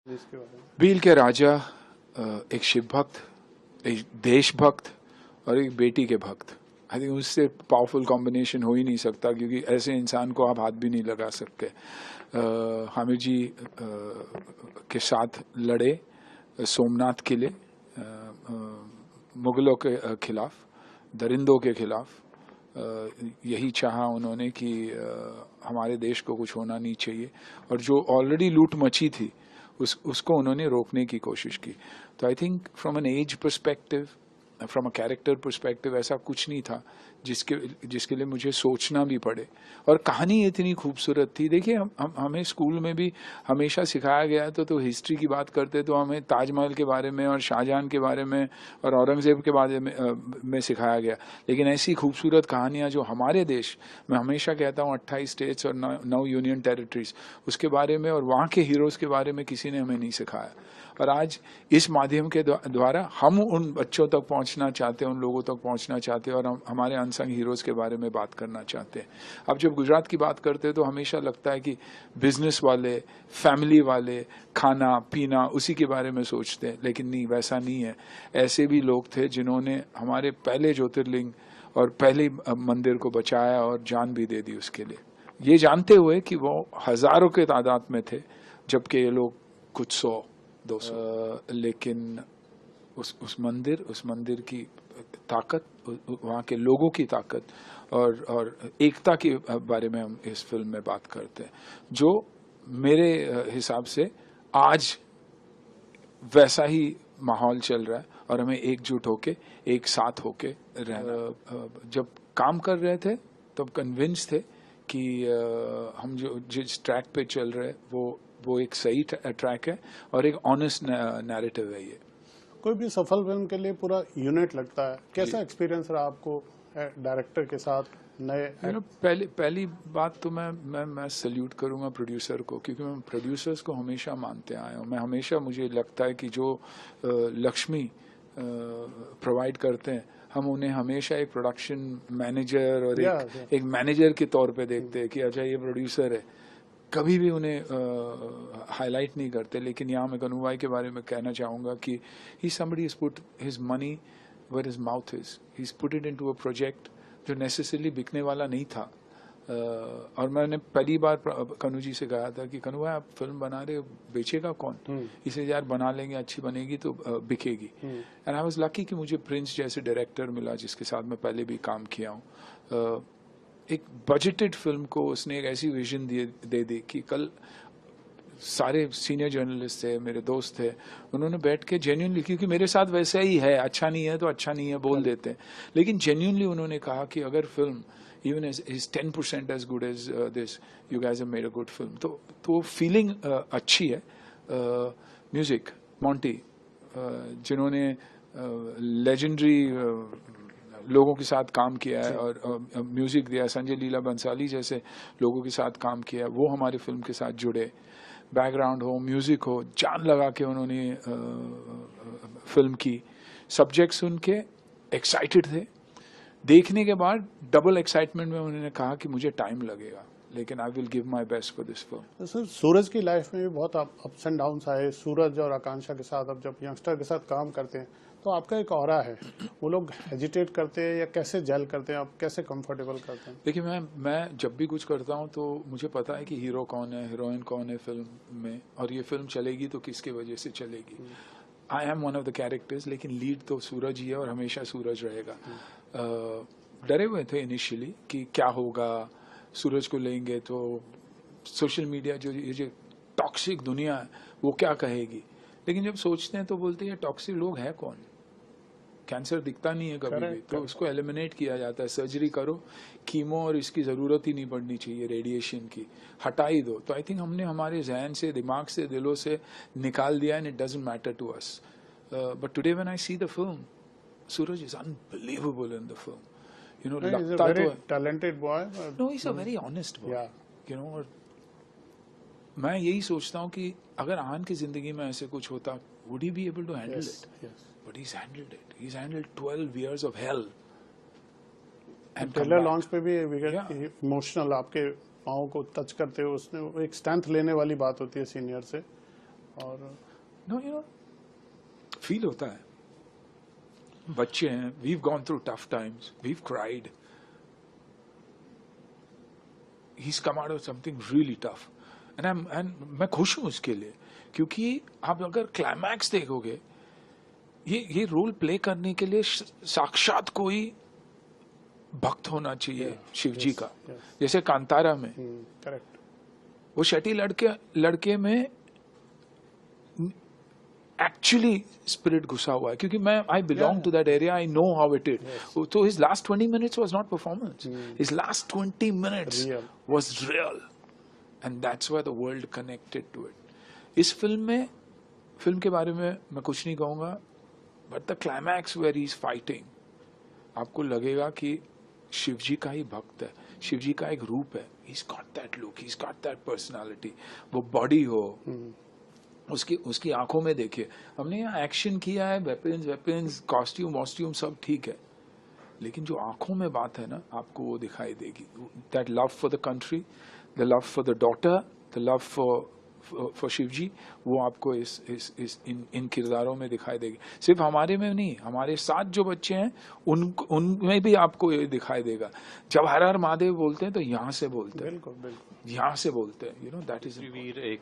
इसके बारे में। भील के राजा एक शिव भक्त, एक देशभक्त और एक बेटी के भक्त। आई थिंक उससे पावरफुल कॉम्बिनेशन हो ही नहीं सकता, क्योंकि ऐसे इंसान को आप हाथ भी नहीं लगा सकते। हामिद जी के साथ लड़े सोमनाथ किले, मुगलों के खिलाफ, दरिंदों के खिलाफ। यही चाहा उन्होंने कि हमारे देश को कुछ होना नहीं चाहिए, और जो ऑलरेडी लूट मची थी उसको उन्होंने रोकने की कोशिश की। तो I think from an age perspective, from a character perspective, ऐसा कुछ नहीं था जिसके लिए मुझे सोचना भी पड़े। और कहानी इतनी खूबसूरत थी। देखिए, हमें स्कूल में भी हमेशा सिखाया गया तो हिस्ट्री की बात करते तो हमें ताजमहल के बारे में और शाहजहां के बारे में और औरंगजेब के बारे में सिखाया गया। लेकिन ऐसी खूबसूरत कहानियां जो हमारे देश, मैं हमेशा कहता हूँ 28 स्टेट्स और 9 यूनियन टेरिटरीज, उसके बारे में और वहाँ के हीरोज़ के बारे में किसी ने हमें नहीं सिखाया। और आज इस माध्यम के द्वारा हम उन बच्चों तक पहुंचना चाहते हैं, उन लोगों तक पहुंचना चाहते हैं, और हम हमारे अनसंग हीरोज़ के बारे में बात करना चाहते हैं। अब जब गुजरात की बात करते हैं तो हमेशा लगता है कि बिजनेस वाले, फैमिली वाले, खाना पीना उसी के बारे में सोचते हैं, लेकिन नहीं, वैसा नहीं है। ऐसे भी लोग थे जिन्होंने हमारे पहले ज्योतिर्लिंग और पहले मंदिर को बचाया और जान भी दे दी उसके लिए, ये जानते हुए कि वो हजारों के तादाद में थे, जबकि ये लोग कुछ 100-200। लेकिन उस मंदिर की ताकत, वहाँ के लोगों की ताकत और एकता के बारे में हम इस फिल्म में बात करते हैं, जो मेरे हिसाब से आज वैसा ही माहौल चल रहा है, और हमें एकजुट होके, एक साथ होके रहना। जब काम कर रहे थे तब कन्विंस थे कि हम जो जिस ट्रैक पे चल रहे हैं वो एक सही ट्रैक है और एक ऑनेस्ट नैरेटिव है। ये कोई भी सफल फिल्म के लिए पूरा यूनिट लगता है। कैसा एक्सपीरियंस रहा आपको डायरेक्टर के साथ? नए पहली बात तो मैं सल्यूट करूंगा प्रोड्यूसर को, क्योंकि मैं प्रोड्यूसर्स को हमेशा मानते आया हूँ। मैं हमेशा, मुझे लगता है कि जो लक्ष्मी प्रोवाइड करते हैं, हम उन्हें हमेशा एक प्रोडक्शन मैनेजर और एक मैनेजर के तौर पे देखते हैं कि अच्छा ये प्रोड्यूसर है। कभी भी उन्हें हाईलाइट नहीं करते। लेकिन यहाँ मैं कन्हू भाई के बारे में कहना चाहूँगा कि he somebody is put his money where his mouth is, he is put it into a project जो नेसेसरली बिकने वाला नहीं था। और मैंने पहली बार कन्हू जी से कहा था कि कन्हू भाई, आप फिल्म बना रहे हो, बेचेगा कौन? इसे यार बना लेंगे, अच्छी बनेगी तो बिकेगी। एंड आई वाज लकी कि मुझे प्रिंस जैसे डायरेक्टर मिला, जिसके साथ मैं पहले भी काम किया हूँ। एक बजटेड फिल्म को उसने एक ऐसी विजन दे दी कि कल सारे सीनियर जर्नलिस्ट थे, मेरे दोस्त थे, उन्होंने बैठ के जेन्युइनली, क्योंकि मेरे साथ वैसा ही है, अच्छा नहीं है तो अच्छा नहीं है बोल देते हैं, लेकिन जेन्युइनली उन्होंने कहा कि अगर film even is 10% as good as this, you guys have made a good film. तो वो फीलिंग अच्छी है। म्यूजिक मॉन्टी, जिन्होंने लेजेंडरी लोगों के साथ काम किया है और म्यूजिक दिया, संजय लीला बंसाली जैसे लोगों के साथ काम किया है, वो हमारे फिल्म के साथ जुड़े। बैकग्राउंड हो, म्यूजिक हो, जान लगा के उन्होंने फिल्म की। सब्जेक्ट सुन के एक्साइटेड थे, देखने के बाद डबल एक्साइटमेंट में उन्होंने कहा कि मुझे टाइम लगेगा, लेकिन I will give my best for this film. Sir, Suraj की लाइफ में भी बहुत अप्स एंड डाउन्स आए। सूरज और आकांक्षा के साथ अब जब यंगस्टर के साथ काम करते हैं तो आपका एक ऑरा है, वो लोग हेजिटेट करते हैं या कैसे जेल करते हैं, आप कैसे कंफर्टेबल करते हैं? देखिए, मैं जब भी कुछ करता हूँ तो मुझे पता है कि हीरो कौन है, हीरोइन कौन है फिल्म में, और ये फिल्म चलेगी तो किसके वजह से चलेगी। I am one of the characters, लेकिन लीड तो सूरज ही है और हमेशा सूरज रहेगा। डरे हुए थे इनिशियली कि क्या होगा, सूरज को लेंगे तो सोशल मीडिया, जो ये जो टॉक्सिक दुनिया है, वो क्या कहेगी। लेकिन जब सोचते हैं तो बोलते हैं टॉक्सिक लोग हैं कौन? कैंसर दिखता नहीं है कभी भी, तो उसको एलिमिनेट किया जाता है। सर्जरी करो, कीमो और इसकी ज़रूरत ही नहीं पड़नी चाहिए, रेडिएशन की हटा ही दो। तो आई थिंक हमने हमारे जहन से, दिमाग से, दिलों से निकाल दिया, and it doesn't matter to us. But today when I see the film, Suraj is unbelievable in the film. You know, लगता तो talented boy, no, he is a very honest boy, you know. और मैं यही सोचता हूँ कि अगर आन की जिंदगी में ऐसे कुछ होता, would he be able to handle it? But he's handled it. He's handled 12 years of hell. Trailer launch पे भी इमोशनल, आपके पाँव को टच करते हुए उसने एक स्ट्रेंथ लेने वाली बात होती है सीनियर से, और नो यू नो फील होता है, बच्चे हैं, we've gone through tough times, we've cried, he's come out of something really tough and मैं खुश हूं उसके लिए, क्योंकि आप अगर क्लाइमैक्स देखोगे, ये रोल प्ले करने के लिए साक्षात कोई भक्त होना चाहिए शिव जी का। जैसे कांतारा में करेक्ट, वो शेट्टी लड़के में एक्चुअली स्पिरिट घुसा हुआ है, क्योंकि मैं I belong to that area, I know how it is. तो his last 20 minutes was not performance, his last 20 minutes was real, and that's why the world connected to it. इस film के बारे में मैं कुछ नहीं कहूंगा, but the climax where he is fighting, आपको लगेगा कि शिव जी का ही भक्त है, शिव जी का एक रूप है। he's got that look, he's got that personality, वो बॉडी हो, उसकी आंखों में देखिए, हमने यहाँ एक्शन किया है, वेपन्स कॉस्ट्यूम सब ठीक है, लेकिन जो आंखों में बात है ना, आपको वो दिखाई देगी। That love for the country, the love for the daughter, the love for Shiv ji, वो आपको इन किरदारों में दिखाई देगी। सिर्फ हमारे में नहीं, हमारे साथ जो बच्चे हैं उनमें भी आपको ये दिखाई देगा। जब हर हर महादेव बोलते हैं तो यहाँ से बोलते हैं, बिल्कुल यहाँ से बोलते हैं, यू नो दैट इज। वीर एक